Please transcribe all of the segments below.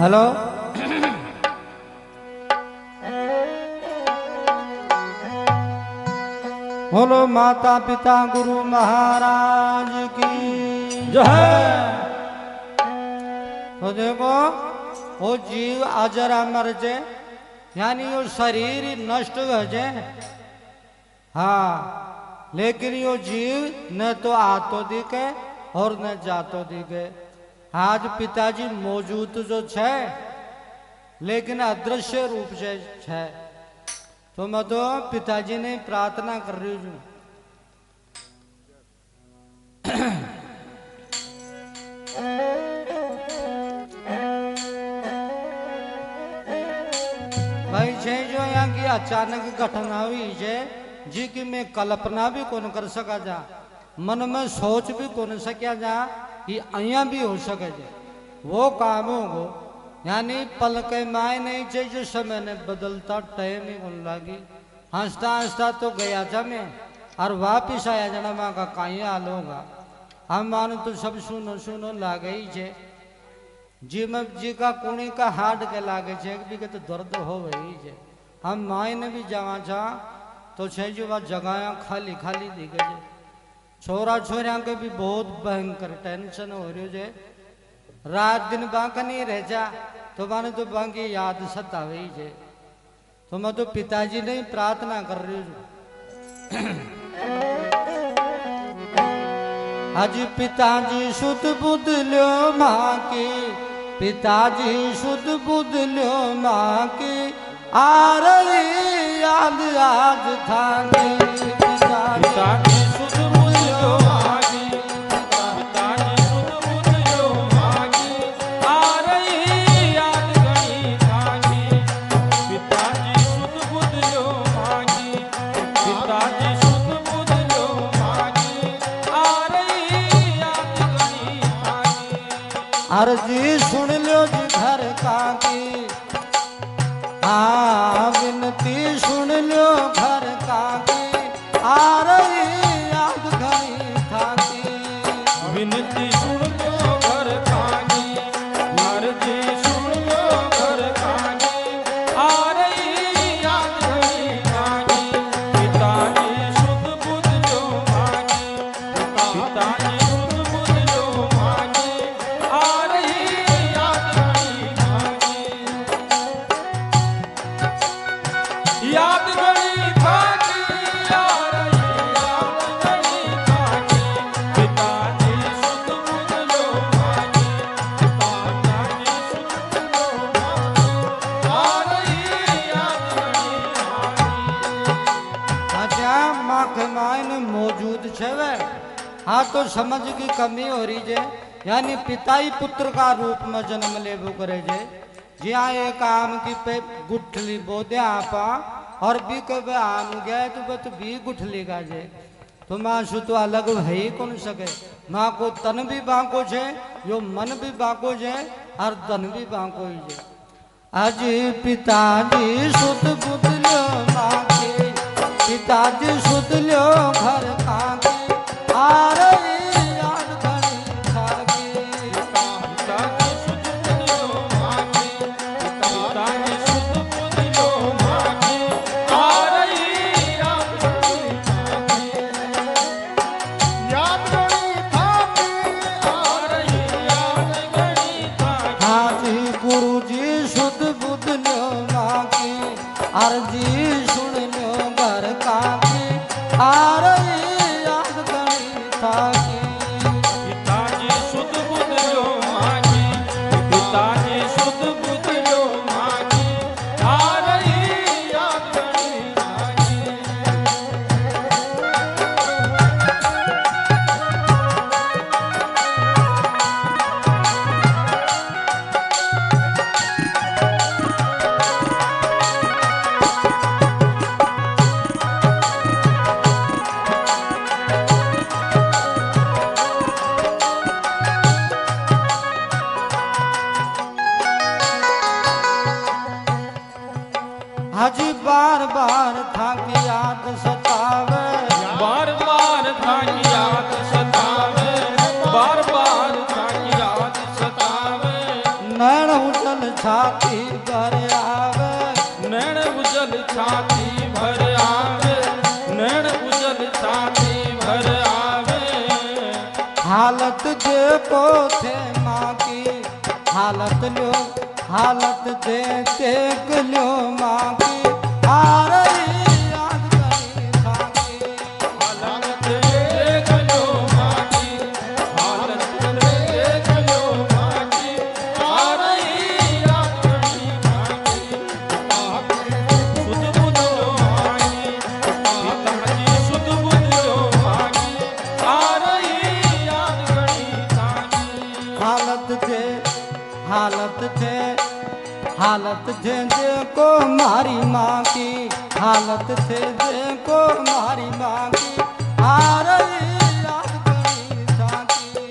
Hello बोलो माता पिता गुरु महाराज की जय। तो देखो वो जीव अजरा मर जाए यानी वो शरीर नष्ट हो जाए, हाँ, लेकिन यो जीव न तो आतो दिखे और न जातो दिखे। आज पिताजी मौजूद जो छे लेकिन अदृश्य रूप से छे, तो मैं तो पिताजी ने प्रार्थना कर रही हूँ। भाई छे जो यहाँ की अचानक घटना हुई है जी की मैं कल्पना भी कौन कर सका जा, मन में सोच भी कौन सकिया जा कि अया भी हो सके जे वो काम हो, यानी पल के माय नहीं चाहिए जो समय ने बदलता टाइम ही कौन लगी। हंसता हंसता तो गया था मैं और वापिस आया जना माँ का कहीं हाल होगा। हम मानो तो सब सुनो सुनो लागे ही छे जी में जी का कुणी का हार्ड के लागे छे भी के तो दर्द हो वही छे। हम माय ने भी जावा था तो छे जो वह जगह खाली खाली दिखे छे, छोरा छोरिया के भी बहुत भयंकर टेंशन हो रही है, रात दिन बांका नहीं रह जा तो माने तो बांकी याद सतावे ही छे। तो मैं तो पिताजी ने ही प्रार्थना कर रही हूँ। आज पिताजी शुद्ध बुद्ध लो माँ की, पिताजी शुद्ध बुद्ध लो माँ की, आ रही याद आज था पिताजी शुद्ध बुद्ध लो माँ की, पिताजी शुद्ध बुद्ध लो माँ की, आ रही याद घनी था की, पिताजी शुद्ध बुद्ध लो माँ की, पिताजी शुद्ध बुद्ध लो माँ की, आ रही याद घनी था की। अर्जी सुन लो जी घर का की, हाँ विनती सुन लो घर का की, आ रही याद घनी था की, विनती सुन लो घर का की, अर्जी सुन लो घर का की, आ रही याद घनी था की, पिताजी शुद्ध बुद्ध लो माँ की, पिताजी शुद्ध बुद्ध लो माँ की, आ रही याद घनी था की, याद घनी था की, आ रही याद घनी था की, पिताजी शुद्ध बुद्ध लो माँ की, पिताजी शुद्ध बुद्ध लो माँ की, आ रही याद घनी था की। अच्छा माँ के मायने मौजूद छे वे, हाँ तो समझ की कमी हो रही है, यानी पिता ही पुत्र का रूप में जन्म लेबो करे जे। जी हाँ एक आम की पे गुठली बोदे आपा और भी कभी आम गए तो बस भी गुठली का जे, तो माँ सु तो अलग है ही कौन सके। माँ को तन भी बांको छे, यो मन भी बांको छे और धन भी बांको ही छे। आज पिताजी शुद्ध बुद्ध लो माँ के, पिताजी शुद्ध लो घर का के, आ रही याद घनी था के, पिताजी शुद्ध बुद्ध लो माँ के, पिताजी शुद्ध बुद्ध लो माँ के, आ रही याद घनी था के, याद घनी था के, आ रही याद घनी था के। हाजी गुरु जी शुद्ध बुद्ध लो माँ की, अर्जी सुन लो घर का की, आ रही याद घनी था की, पिताजी शुद्ध बुद्ध लो माँ की, पिताजी शुद्ध बुद्ध लो माँ की, आ रही याद घनी था की। हाजी बार बार था की याद सतावे, बार बार था की याद सतावे, बार बार था की याद सतावे, नैन उजल छाती भर आवे, नैन उजल छाती भर आवे, नैन उजल छाती भर आवे। हालत देखो थे माँ की, हालत लो, हालत देख लो माँ की, आ रही याद करी थाकी। हालत देख लो माँ की, हालत देख लो माँ की, आ रही याद करी माँ की। सुध बुध लो माँ की, पिताजी सुध बुध लो माँ की, आ रही याद करी थाकी। हालत थे, हालत थे, हालत थे देखो मारी माँ की, हालत थे देखो मारी माँ की, आ रही याद करी थाकी।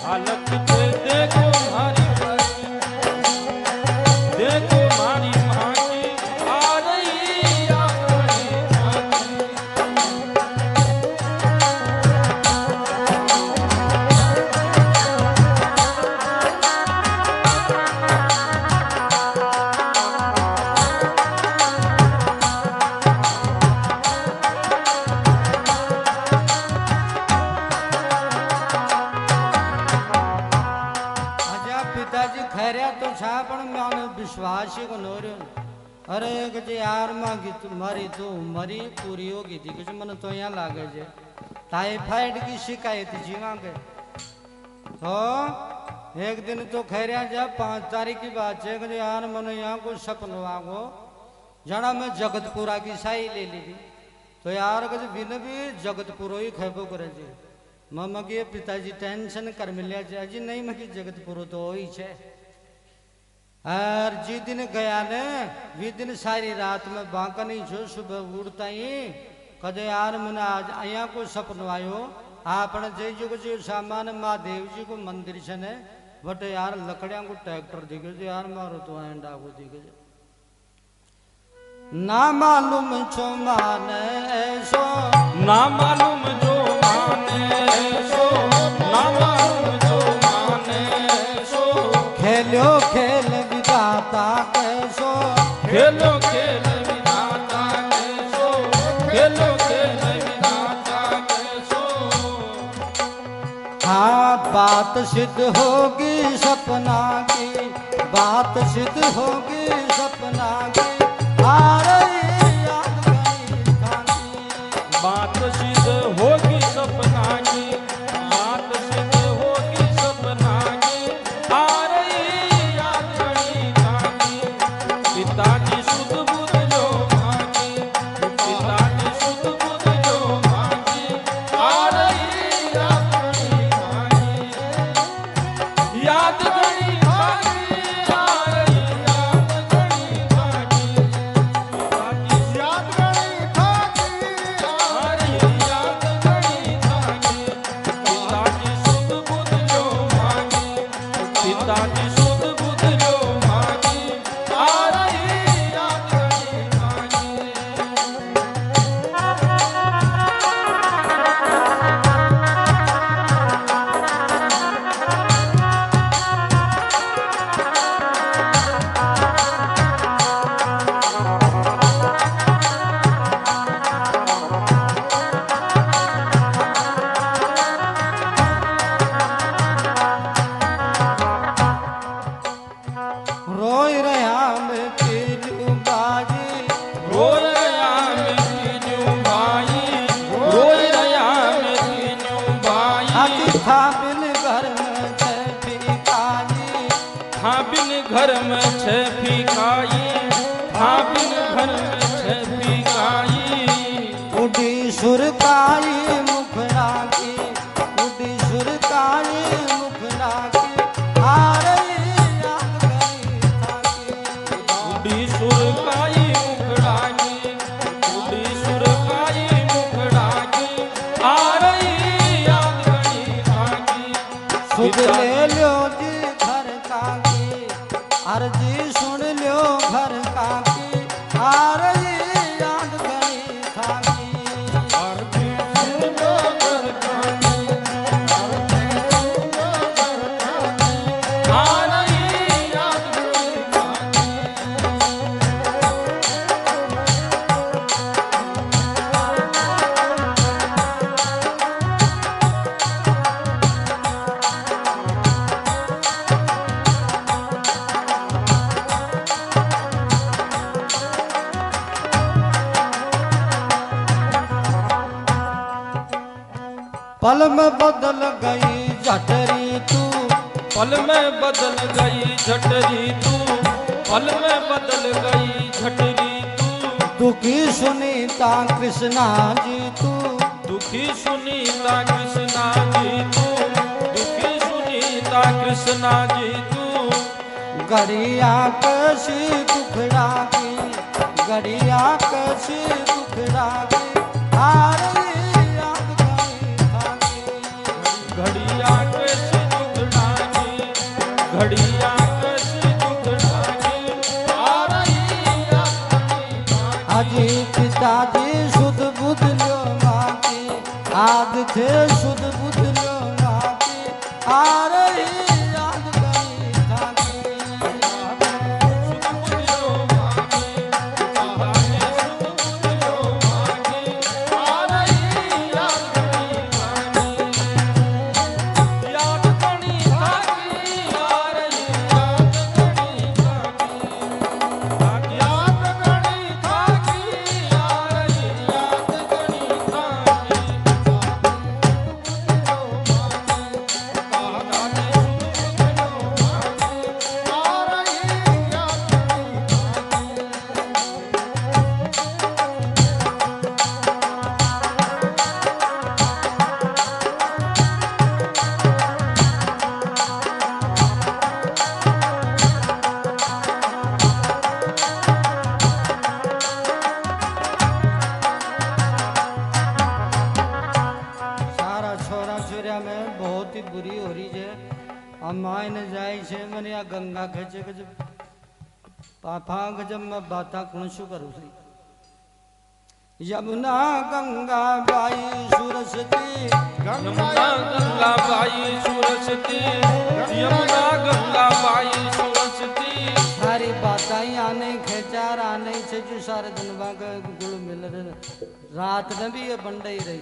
हालत से देखो मारी देखो मारी माँ की, आ रही याद करी थाकी। आजा पिताजी खैरिया तो छा पण मैंने विश्वास ही को नो रहो। अरे कुछ यार माँ की तुम्हारी तो मरी पूरी होगी थी, कुछ मन तो यहाँ लागे जे टाइफाइड की शिकायत जीवा के। तो एक दिन तो खैरिया जा 5 तारीख की बात है, कुछ यार मन यहाँ को सपन आगो जाना मैं जगतपुरा की साई ले ली थी। तो यार कुछ बिन भी जगतपुरो ही खेबो करे जी। मम्मा के पिताजी टेंशन कर मिलिया जी, जी नहीं मकी जगतपुरो तो ही छे। और जी दिन गया ने वी दिन सारी रात में बांका नहीं छो, सुबह उड़ता ही कदे यार मैंने आज अया को सपनो आयो, आपने जय जी को जो सामान महादेव जी को मंदिर से ने बट यार लकड़िया को ट्रैक्टर दिखे जो यार मारो तो एंडा को दिखे ना मालूम छो माने ऐसो, ना मालूम जो माने सो, ना मालूम जो माने सो। खेलो खेल विधाता कैसो, खेलो खेल विधाता कैसो, खेलो खेल विधाता कैसो। हाँ बात सिद्ध होगी सपना की, बात सिद्ध होगी सपना की, आ रही याद करी थाकी। बात सिद्ध होगी सपना की, बात सिद्ध होगी सपना की, आ रही याद करी थाकी। पिताजी सुध बुध लो माँ की, पिताजी सुध बुध लो माँ की, आ रही याद करी थाकी। याद करी थाकी, आ रही याद करी थाकी। याद करी थाकी, आ रही याद करी थाकी। पिताजी सुध बुध लो माँ की, पिताजी सुध बुध लो माँ की, आ रही याद करी थाकी। रोई रहा मैं तीनू बाजी, रोय रया में तीनों भाई, रोय रया में तीनों भाई। हाथी था बिन घर में छे फिकाई, हाँ बिन घर में छह फीकाई, हाँ बिन घर में छह फीकाई। उड़ी सुरकाई मुखड़ा की, उड़ी सुरकाई मुखड़ा की, आ रही याद करी थाकी। उड़ी सुरकाई मुखड़ा की, उड़ी सुरकाई मुखड़ा की, आ रही याद करी थाकी। सुध ले लो जी घर का की, अर्जी सुन लो घर का की, आ रही याद करी थाकी। अर्जी सुन लो घर का की, अर्जी सुन लो घर का की, आ रही याद करी थाकी। पल में बदल गई जटरी तू, पल में बदल गई झटरी तू, पल में बदल गई झटरी तू। दुखी सुनीता कृष्णा जी तू, दुखी सुनीता कृष्णा जी तू, दुखी सुनीता कृष्णा जी तू। गड़िया कशी दुखड़ा की, गड़िया कशी दुखड़ा की, आ रही याद गई थाकी। घड़िया कैसी दुखड़ा की, घड़िया कैसी दुखड़ा की, आ रही याद गई थाकी। अजी पिताजी शुद्ध बुद्ध लो माँ की, आद थे शुद्ध बुद्ध लो माँ की, आ रही याद गई थाकी। बुरी हो रही है। अम्माई ने जाए छे मैंने आ गंगा खेचे के जब पापा के जब मैं बाता कौन शु करूँ सी यमुना गंगा बाई सुरसती, यमुना गंगा बाई सुरसती, यमुना गंगा बाई सुरसती। सारी बाताई आने खेचार आने से जो सारे दिन बाग गुल मिल रहे रात में भी ये बंडे ही रही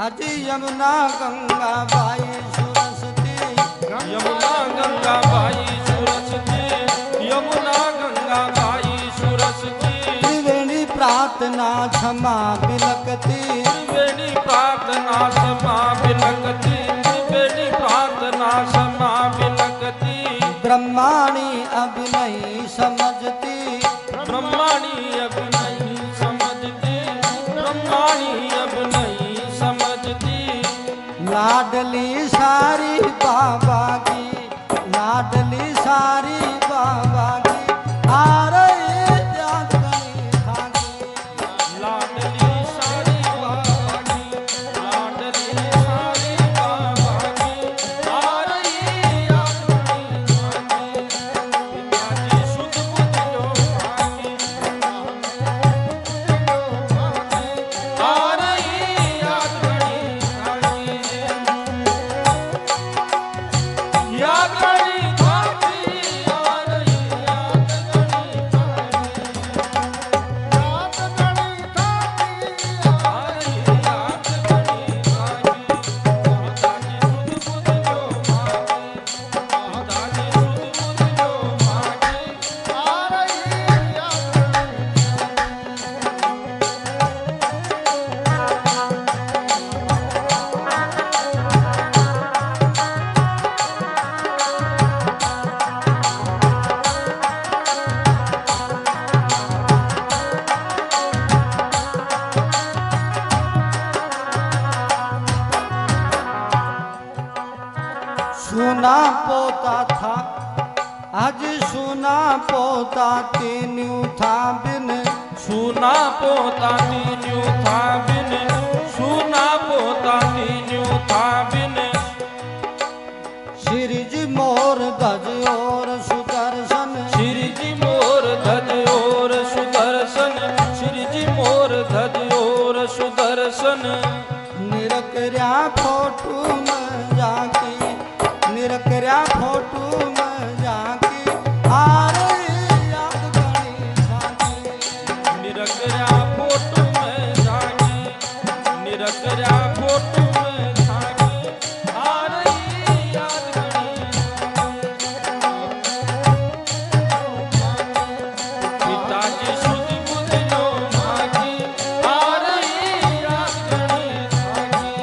अजी यमुना गंगा बाई सुरसती, यमुना गंगा बाई सुरसती, यमुना गंगा बाई सुरसती। त्रिवेणी प्रार्थना क्षमा बिलकती, त्रिवेणी प्रार्थना क्षमा बिलकती, त्रिवेणी प्रार्थना क्षमा बिलकती। ब्रह्माणी अब नहीं समझती, ब्रह्माणी अब नहीं समझती, ब्रह्माणी अब नहीं समझती। लाडली सारी बाबा की, लाडली सारी बाबा की, आ रही याद गई थाकी। लाडली सारी बाबा की, लाडली सारी बाबा की, आ रही याद गई थाकी। पिताजी शुद्ध बुद्ध जो थाकी, आ रही याद गई थाकी। याद गई थाकी, आ रही याद गई थाकी। याद गई थाकी, आ रही याद गई थाकी। पिताजी शुद्ध बुद्ध जो मांगे, पिताजी शुद्ध बुद्ध जो मांगे, आ रही याद सुना पोता था आज सुना पोता तीनू था बिन, सुना पोता तीन्यू था बिन, सुना पोता तीन्यू था बिन। सिरज मोर गज और सुदर्शन, श्री जी मोर ध्वज और सुदर्शन, श्री जी मोर ध्वज और सुदर्शन। निरकर्या फोटू में जाकी, निरकर्या फोटू में जाकी, आ रही याद गई थाकी। निरकर्या फोटो में झांकी, निरकर्या फोटो में झांकी, आ रही याद घड़ी। पिताजी शुद्ध बुद्ध जो मांगी, आ रही याद घड़ी झांकी।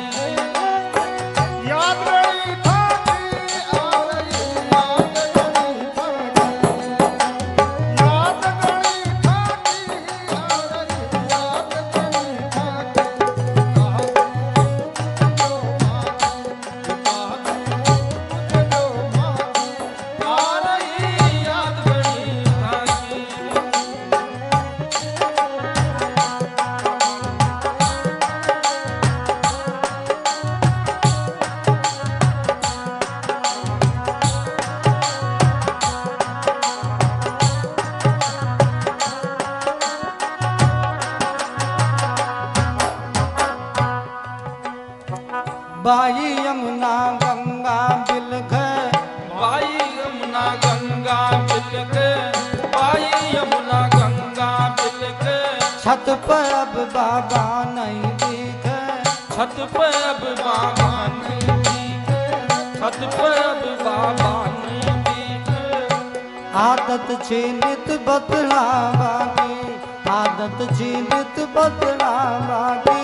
पे अब बाबा नहीं दिखे, छत पे अब बाबा नहीं दिखे, छत पे अब बाबा नहीं दिखे। आदत छीनित बदलावा की, आदत छीनित बदलावा की,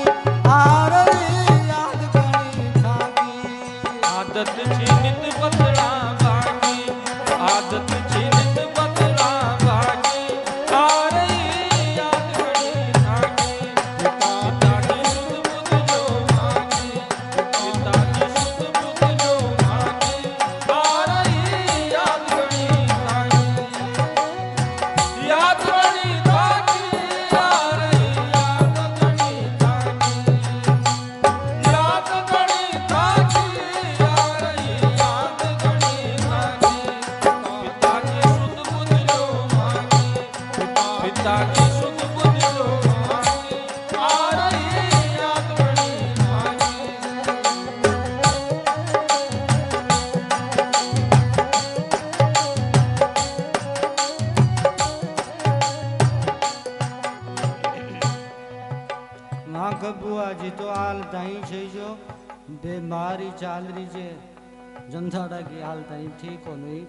आ रही याद घड़ी थाकी। आदत छीनित बदलावा की, आदत छीनित बदलावा की, आ रही याद घड़ी थाकी। पिताजी सुध बुध जो मांगे, पिताजी सुध बुध जो मांगे, आ रही याद घड़ी थाकी। याद घड़ी थाकी, आ रही याद घड़ी थाकी। याद घड़ी थाकी, आ रही याद घड़ी थाकी। पिताजी सुध बुध जो मांगे, पिताजी सुध बुध जो मांगे, आ रही याद घड़ी थाकी। माँ का बुआ जी तो हाल ताई छे जो बीमारी चाल रही छे, जनसाड़ा की हाल ताई ठीक हो नहीं।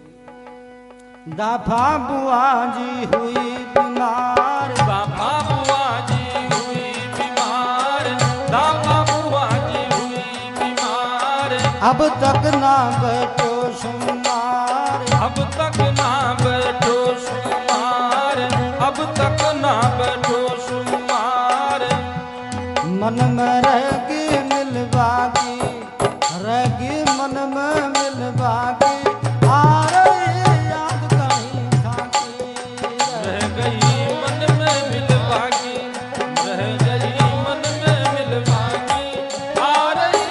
दाफा बुआ जी हुई बीमार, बाबा बुआ जी हुई बीमार, दादा बुआ जी हुई बीमार। अब तक ना बैठो सुमार, अब तक ना बैठो सुमार, अब तक ना बैठो सुमार। मन में रहेगी मिलवागी, रहेगी मन में मिलवागी, आ रही याद कहीं खाकी। रह गई मन में मिलवागी, रह गई मन में मिलवागी, आ रही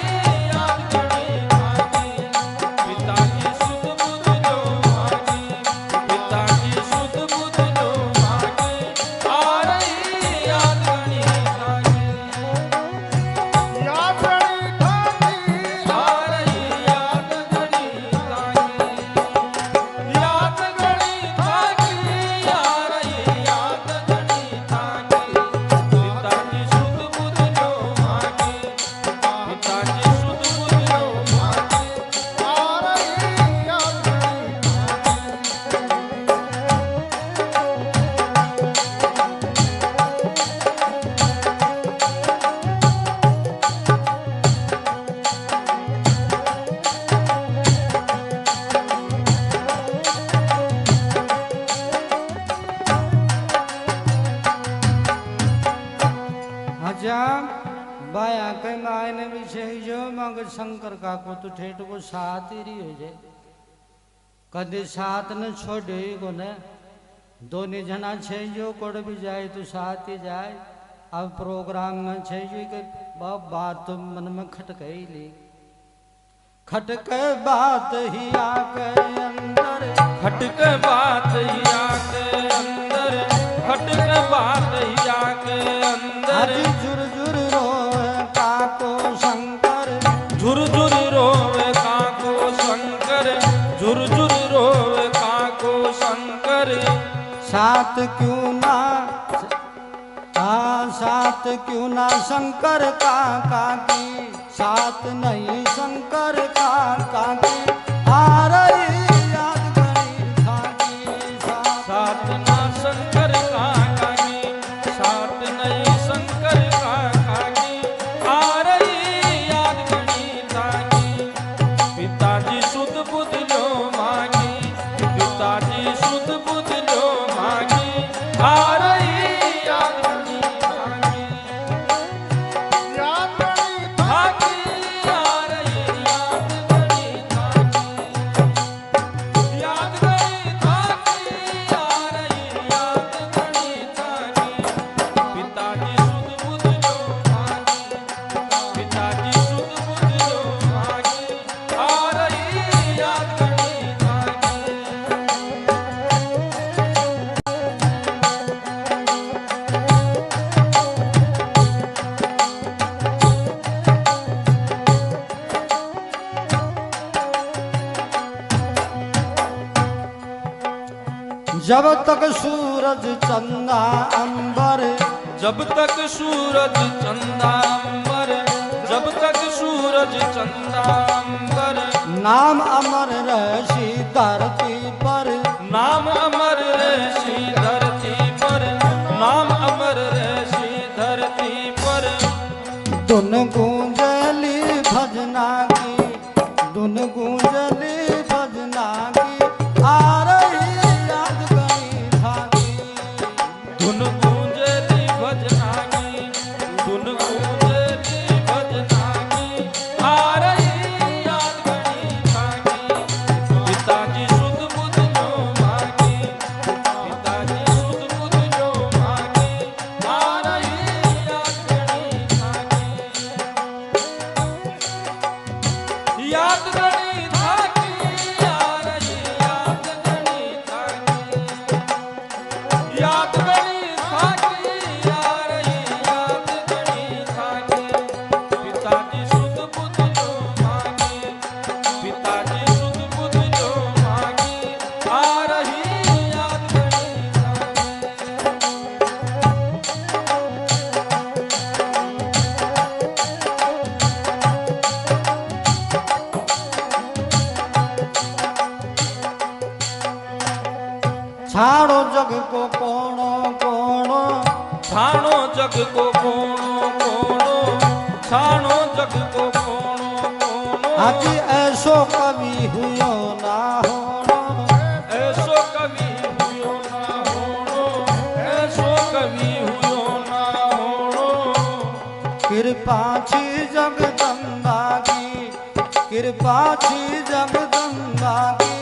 याद घड़ी थाकी। पिताजी सुध बुध जो मांगे, पिताजी सुध बुध जो मांगे, आ रही याद घड़ी थाकी। याद घड़ी थाकी, आ रही याद घड़ी थाकी। याद घड़ी थाकी, आ रही याद घड़ी थाकी। पिताजी सुध बुध जो मांगे, पिताजी सुध बुध जो मांगे, आ रही याद घड़ी अच्छा बाया के मायने भी छे जो मगर शंकर का को तो ठेठ को साथ ही रही हो जाए, कदे साथ न छोड़े को न। दोनों जना छे जो कोड़ भी जाए तो साथ ही जाए। अब प्रोग्राम में छे जो कि बात तो मन में खटके ही ली, खटके बात ही आके अंदर, खटके बात हिया के अंदर, खटके बात हिया के अंदर। आज झुरझुर रोए काको शंकर, झुरझुर रोवे काको शंकर, झुरझुर रोवे काको शंकर। साथ क्यों ना, साथ क्यों ना शंकर काका की, साथ नहीं शंकर काका की, आ रही याद घड़ी थाकी। साथ ना शंकर काका की, साथ नहीं शंकर काका की, आ रही याद घड़ी थाकी। पिताजी सुध बुध जो मांगी, पिताजी सुध बुध जो मांगी, आ रही याद घड़ी थाकी। याद घड़ी थाकी, आ रही याद घड़ी थाकी। याद घड़ी थाकी, आ रही याद घड़ी थाकी। पिताजी सुध बुध जो मांगी, पिताजी सुध बुध जो मांगी, आ रही याद घड़ी थाकी। जब तक सूरज चंदा अंबर, जब जब तक सूरज चंदांबर, जब तक सूरज चंदांबर, नाम अमर रहसी धरती पर, नाम अमर रहसी धरती पर, नाम अमर रहसी धरती पर। धुन गूंजली भजना की, धुन गूंजली भजना की, आ रही याद गणी धागी। धुन गूंजली भजना की, धुन गूंजली भजना की, आ रही याद गणी धागी। पिताजी सुध बुध जो मांगी, पिताजी सुध बुध जो मांगी, आ रही याद गणी धागी। याद गणी धागी, आ रही याद गणी धागी। याद गणी धागी, आ रही याद गणी धागी। पिताजी सुध बुध जो मांगी, पिताजी सुध बुध जो मांगी, आ रही याद गणी धागी। छाड़ो जग को कोणो कोणो, छाणो जग को कोणो कोणो, छाणो जग को कोणो कोणो। हाथी ऐसो कभी हुयो ना होनो, ऐसो कभी हुयो ना होणो, ऐसो कभी हुयो ना होणो। कृपा छी जगदम्बा की, कृपा छी जगदम्बा की,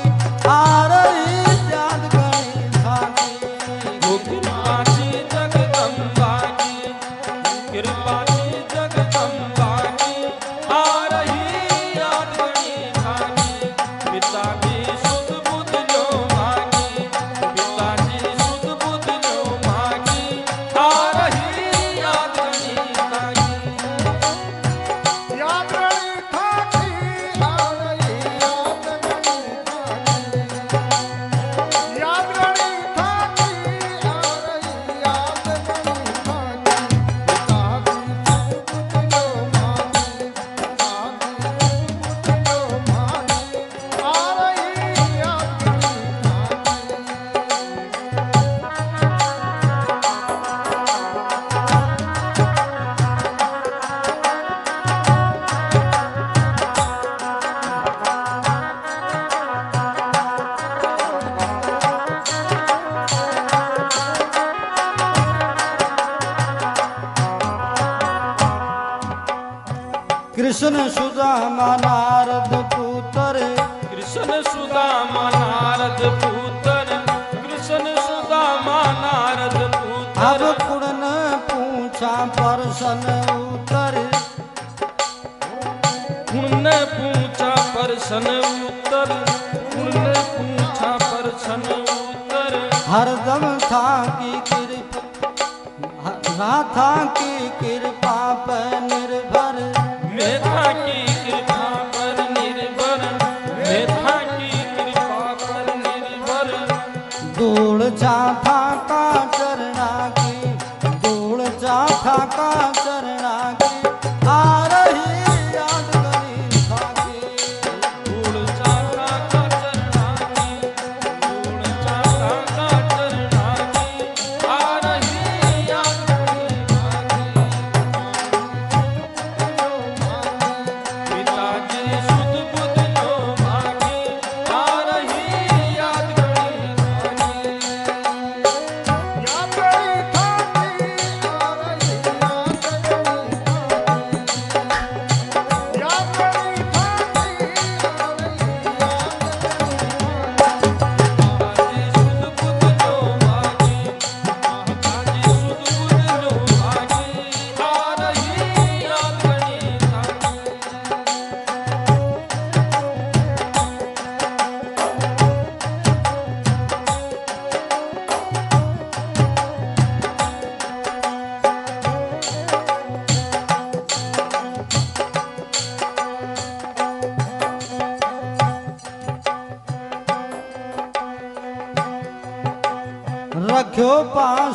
आ रही याद गणी धागी। वो कृपा की जगदम्बा की, कृपा की जगदम्बा की, आ रही याद गणी धागी। पिताजी सुध बुध जो मांगी, पिताजी सुध बुध जो मांगी, आ रही याद गणी धागी। याद गणी धागी, आ रही याद गणी धागी। याद गणी धागी, आ रही याद गणी धागी। पिताजी सुध बुध जो मांगी, पिताजी सुध बुध जो मांगी, आ रही याद गणी धागी। कृष्ण सुदामा नारद पुत्र, कृष्ण सुदामा नारद पुत्र, कृष्ण सुदामा नारद अब पुत्र। कुड़न पूछा परसन उतर, उनने पूछा परसन उत्तर, उनने पूछा परसन उत्तर। हरदम था की कृपा, था की कृपा पर निर्भर, मेधा की कृपा पर निर्भर, मेधा की कृपा पर निर्भर। धूल चाथा का चरणा की, धूल चाथा का चरणा की, आ रही याद गणी धागी। धूल चाटा का चरणा की, धूल चाटा का चरणा की, आ रही याद गणी धागी। पिताजी सुध बुध जो मांगी, आ रही याद गणी धागी।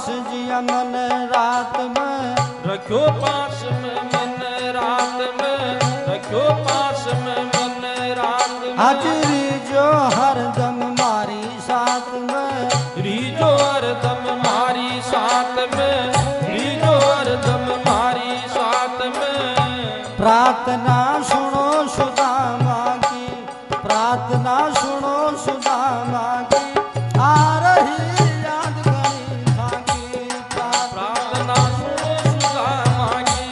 पास जिया मन रात में, रखो पास में मन रात में, रखो पास में मन रात में। आज रीजो हरदम मारी साथ में, रीजो हरदम मारी साथ में, रीजो हरदम मारी साथ में। प्रार्थना सुनो सुदामा की, प्रार्थना सुनो सुदामा की, आ रही याद गणी थाकी। प्रार्थना सुनो सुदामा की,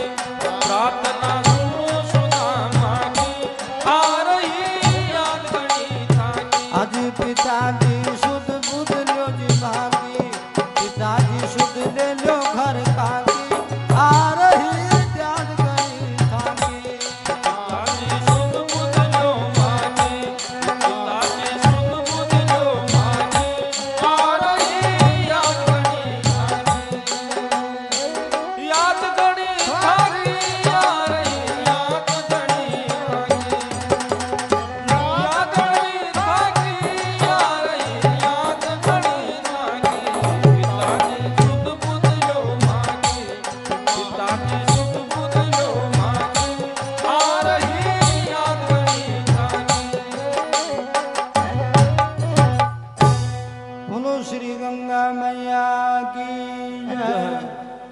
प्रार्थना सुनो सुदामा की, आ रही याद गणी थाकी। आज पिताजी शुद्ध बुद्ध लो जी भागी, पिताजी शुद्ध ले लो घर काकी, आ रही याद गणी थाकी। पिताजी शुद्ध बुद्ध लो मांगे, पिताजी शुद्ध बुद्ध लो मांगे, आ रही याद गणी थाकी। याद गणी थाकी, आ रही याद गणी थाकी। याद गणी थाकी, आ रही याद गणी थाकी। पिताजी शुद्ध बुद्ध लो मांगे, पिताजी शुद्ध बुद्ध लो मांगे, आ रही याद गणी थाकी। बोलो श्री गंगा मैया की जय,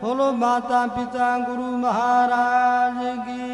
बोलो माता पिता गुरु महाराज की